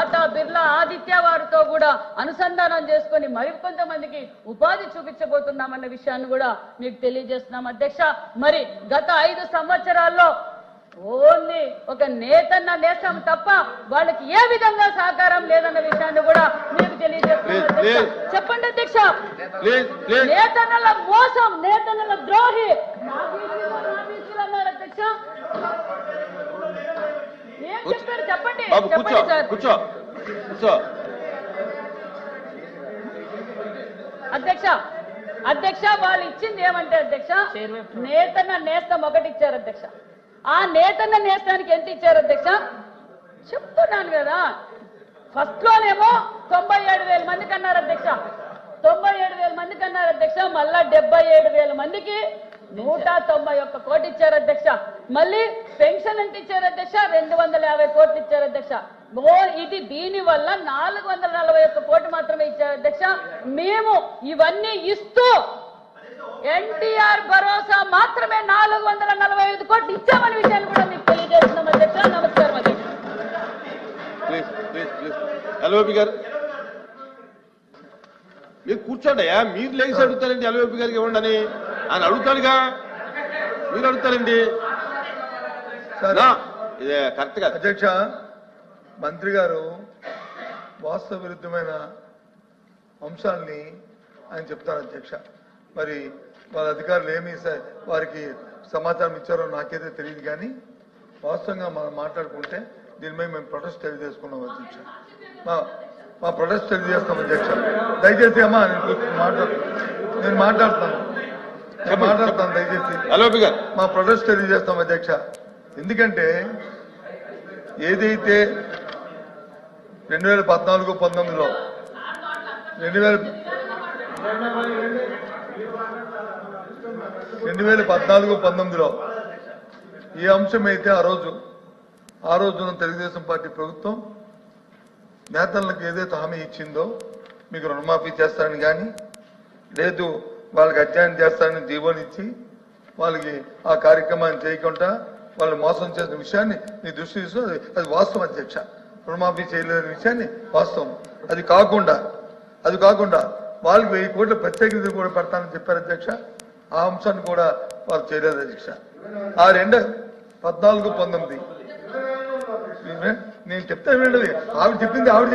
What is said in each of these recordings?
టాటా బిర్లా ఆదిత్య వారితో కూడా అనుసంధానం చేసుకొని మరికొంతమందికి ఉపాధి చూపించబోతున్నామన్న విషయాన్ని కూడా మీకు తెలియజేస్తున్నాం అధ్యక్ష. మరి గత 5 సంవత్సరాల్లో ఓన్లీ ఒక నేతన్న నేసం తప్ప వాళ్ళకి ఏ విధంగా సహకారం లేదన్న విషయాన్ని కూడా మీకు తెలియజేస్తున్నాం అధ్యక్ష. చెప్పండి అధ్యక్ష, నేతన్నల మోసం, నేతన్నల ద్రోహి అన్నారు అధ్యక్ష. ఏం చెప్పారు చెప్పండి, చెప్పండి సార్. అధ్యక్ష అధ్యక్ష వాళ్ళు ఇచ్చింది ఏమంటే అధ్యక్ష, నేతన్న నేస్తం ఒకటి ఇచ్చారు అధ్యక్ష. ఆ నేతన్న నేస్తానికి ఎంత ఇచ్చారు అధ్యక్ష చెప్తున్నాను కదా. ఫస్ట్ లోనేమో 97,000 మందికి అన్నారు అధ్యక్ష, 97,000 మందికి అన్నారు అధ్యక్ష. మళ్ళా 77,000 మందికి 191 కోట్లు ఇచ్చారు అధ్యక్ష. మళ్ళీ పెన్షన్ ఎంత ఇచ్చారు అధ్యక్ష, 250 కోట్లు ఇచ్చారు అధ్యక్ష. ఇది దీని వల్ల 441 కోట్లు మాత్రమే ఇచ్చారు అధ్యక్ష. మేము ఇవన్నీ ఇస్తూ ఎన్టీఆర్ భరోసా మాత్రమే 445 కోట్లు ఇచ్చామని విషయాన్ని కూడా మీకు తెలియజేస్తున్నాం అధ్యక్ష. నమస్కారం అధ్యక్ష. ఎల్ఓపి గారు మీరు కూర్చోండియా, మీరు లేచి అడుగుతారండి ఎల్ఓపి గారికి ఇవ్వండి అని ఆయన అడుగుతాడుగా, మీరు అడుగుతారండి. ఇదే కరెక్ట్ గా అధ్యక్ష. మంత్రి గారు వాస్తవ విరుద్ధమైన అంశాలని ఆయన చెప్తారు అధ్యక్ష. మరి వాళ్ళ అధికారులు ఏమి వారికి సమాచారం ఇచ్చారో నాకైతే తెలియదు, కానీ వాస్తవంగా మనం మాట్లాడుకుంటే దీనిపై మేము ప్రొటెస్ట్ తెలియజేసుకున్నాం అధ్యక్ష. మా ప్రొటెస్ట్ తెలియజేస్తాం అధ్యక్ష. దయచేసి అమ్మా నేను మాట్లాడతాను దయచేసి మా ప్రొటెస్ట్ తెలియజేస్తాం అధ్యక్ష. ఎందుకంటే ఏదైతే 2014-19లో 2014-19లో ఈ అంశం అయితే ఆ రోజున తెలుగుదేశం పార్టీ ప్రభుత్వం నేతలకు ఏదైతే హామీ ఇచ్చిందో మీకు రుణమాఫీ చేస్తారని కానీ లేదు వాళ్ళకి అధ్యయనం చేస్తారని దీవోనిచ్చి వాళ్ళకి ఆ కార్యక్రమాన్ని చేయకుండా వాళ్ళు మోసం చేసిన విషయాన్ని మీ దృష్టి తీసుకుని అది వాస్తవం అధ్యక్ష. రుణమాఫీ చేయలేని విషయాన్ని వాస్తవం. అది కాకుండా వాళ్ళకి 1000 కోట్ల ప్రత్యేక నిధులు కూడా పెడతానని చెప్పారు అధ్యక్ష. ఆ అంశాన్ని కూడా వాళ్ళు చేయలేదు అధ్యక్ష. ఆ 2014-19 నేను చెప్తాను వినండి. ఆవిడ చెప్పింది అలా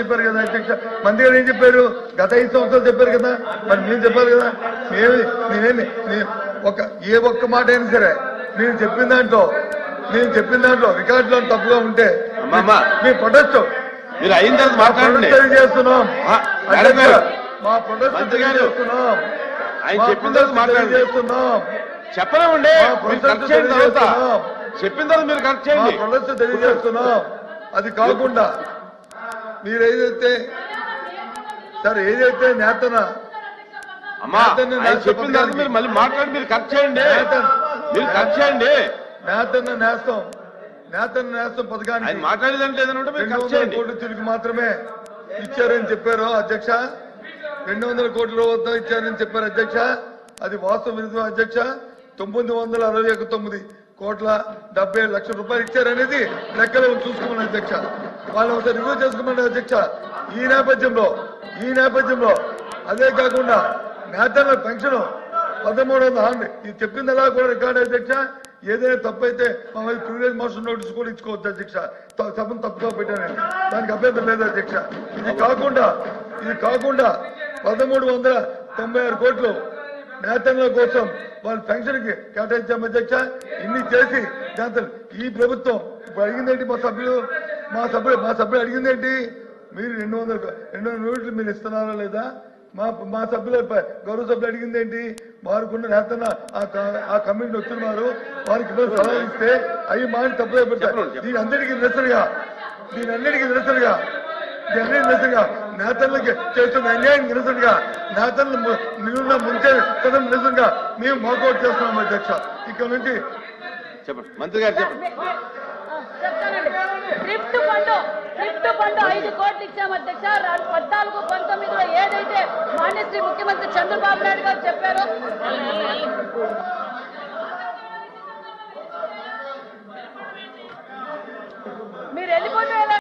చెప్పారు కదా అధ్యక్ష. మంత్రి గారు ఏం చెప్పారు, గత 5 సంవత్సరాలు చెప్పారు కదా, మరి మేము చెప్పారు కదా. ఏ ఒక్క మాట అయినా సరే నేను చెప్పిన దాంట్లో రికార్డులో తప్పుగా ఉంటే మేము ప్రొటెస్ట్ చేస్తున్నాం. మా ప్రొటెస్ట్ చేస్తున్నాం. చెప్పలేమండి, చెప్పిన తర్వాత మీరు కరెక్ట్ చేయండి. ప్రొటెస్ట్ తెలియజేస్తున్నాం. అది కాకుండా మీరు ఏదైతే నేతన చెప్పిన తర్వాత మీరు మళ్ళీ మాట్లాడి మీరు కరెక్ట్ చేయండి. నేతన్న నేస్తం పథకానికి మాట్లాడేదంటే 200 కోట్ల తిరిగి మాత్రమే ఇచ్చారని చెప్పారు అధ్యక్ష. 200 కోట్ల రూపాయలు ఇచ్చారని చెప్పారు అధ్యక్ష. అది వాస్తవ విరుద్ధం అధ్యక్ష. 969 కోట్ల 70 లక్షల రూపాయలు ఇచ్చారనేది లెక్కలు చూసుకోమని అధ్యక్ష. వాళ్ళు ఒకసారి రివ్యూ చేసుకోమని అధ్యక్ష. ఈ నేపథ్యంలో అదే కాకుండా నేతన్న పెన్షన్ 1300 ఇది చెప్పింది అలా కూడా రికార్డు అధ్యక్ష. ఏదైనా తప్పు అయితే మమ్మల్ని ప్రివిలేజ్ మోషన్ నోటీస్ కూడా ఇచ్చుకోవచ్చు అధ్యక్ష. సభను తప్పుగా పెట్టాను, దానికి అభ్యంతరం లేదు అధ్యక్ష. ఇది కాకుండా 1396 కోట్లు నేతన్నల కోసం వాళ్ళ పెన్షన్ కి కేటాయించాం అధ్యక్ష. ఇన్ని చేసి దాంతో ఈ ప్రభుత్వం ఇప్పుడు అడిగిందేంటి, మా సభ్యులు అడిగిందేంటి, మీరు 200 యూనిట్లు మీరు ఇస్తున్నారా లేదా, మా సభ్యుల గౌరవ సభ్యులు అడిగింది ఏంటి, వారికున్న నేతన్న ఆ కమిటీని వచ్చినారు వారికి సలహా ఇస్తే అవి మాట తప్పుగా పెడతారు. దీని అన్నిటికీ నిరసనగా నేతలకు చేస్తున్న అన్యాయం నిరసనగా నేతలను ముంచే కథం నిరసనగా మేము వాకౌట్ చేస్తున్నాం అధ్యక్ష. ఇక్కడ నుంచి చెప్పండి మంత్రి గారు చెప్పండి. థ్రిఫ్ట్ ఫండ్ 5 కోట్లు ఇచ్చాం అధ్యక్ష. 14-19లో ఏదైతే మాన్యశ్రీ ముఖ్యమంత్రి చంద్రబాబు నాయుడు గారు చెప్పారో